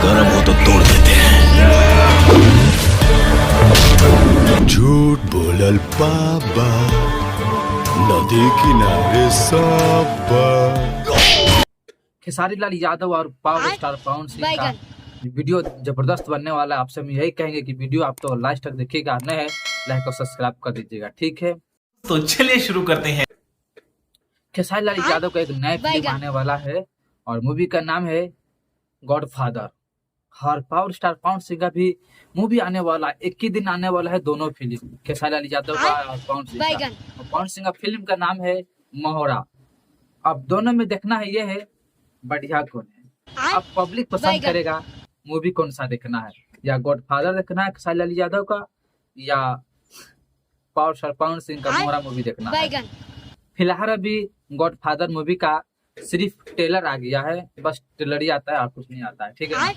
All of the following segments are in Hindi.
गरम हो तो तोड़ देते हैं। झूठ बोलल बाबा, नदी किनारे साबा। खेसारी लाल यादव और पावर स्टार पवन सिंह का वीडियो जबरदस्त बनने वाला है। आपसे हम यही कहेंगे कि वीडियो आप तो लास्ट तक देखिएगा, नए है लाइक और सब्सक्राइब कर दीजिएगा, ठीक है। तो चलिए शुरू करते हैं। खेसारी लाल यादव का एक नया फिल्म आने वाला है और मूवी का नाम है गॉडफादर। और पावर स्टार पवन सिंह का भी मूवी आने वाला है, एक ही दिन आने वाला है दोनों फिल्म, खेसारी लाल यादव का और पवन सिंह का। और पवन सिंह का फिल्म का नाम है मोहरा। अब दोनों में देखना है ये है बढ़िया कौन है। अब पब्लिक पसंद करेगा मूवी कौन सा देखना है, या गॉडफादर देखना है खेसारी लाल यादव का, या पावर स्टार पवन सिंह का मोहरा मूवी देखना है। फिलहाल अभी गॉडफादर मूवी का सिर्फ ट्रेलर आ गया है, बस ट्रेलर ही आता है और कुछ नहीं आता है, ठीक है ना।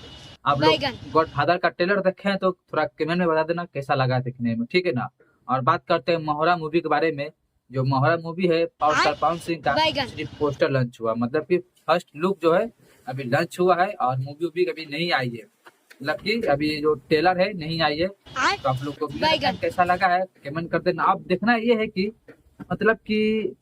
आप लोग गॉडफादर का ट्रेलर देखे हैं तो थोड़ा कमेंट में बता देना कैसा लगा देखने में, ठीक है ना। और बात करते हैं मोहरा मूवी के बारे में। जो मोहरा मूवी है पावर स्टार पवन सिंह का सिर्फ पोस्टर लॉन्च हुआ, मतलब कि फर्स्ट लुक जो है अभी लॉन्च हुआ है और मूवी भी कभी नहीं आई है, मतलब कि अभी जो ट्रेलर है नहीं आई है। तो आप लोग को कैसा लगा है कमेंट कर देना। आप देखना ये है कि मतलब कि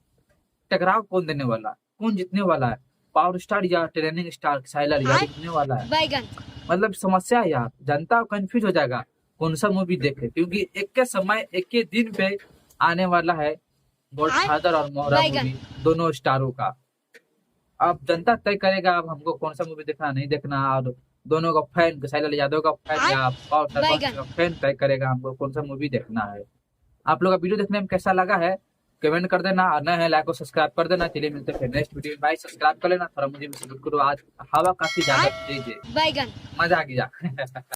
टकराव कौन देने वाला, कौन जीतने वाला है, पावर स्टार या ट्रेनिंग स्टार खेसारी लाल यादव जीतने वाला है। मतलब समस्या है यार, जनता कंफ्यूज हो जाएगा कौन सा मूवी देखे, क्योंकि एक के समय एक के दिन पे आने वाला है गॉडफादर और मोहरा मूवी दोनों स्टारों का। अब जनता तय करेगा अब हमको कौन सा मूवी देखना नहीं देखना, और दोनों का फैन खेसारी लाल यादव का फैन या पावर स्टार का फैन तय करेगा हमको कौन सा मूवी देखना है। आप लोग का वीडियो देखने में कैसा लगा है कमेंट कर देना, और नए है लाइक और सब्सक्राइब कर देना। चलिए मिलते हैं नेक्स्ट वीडियो में। भाई सब्सक्राइब कर लेना, थोड़ा मुझे भी सपोर्ट करो। आज हवा काफी ज्यादा तेज है, मजा आ गया।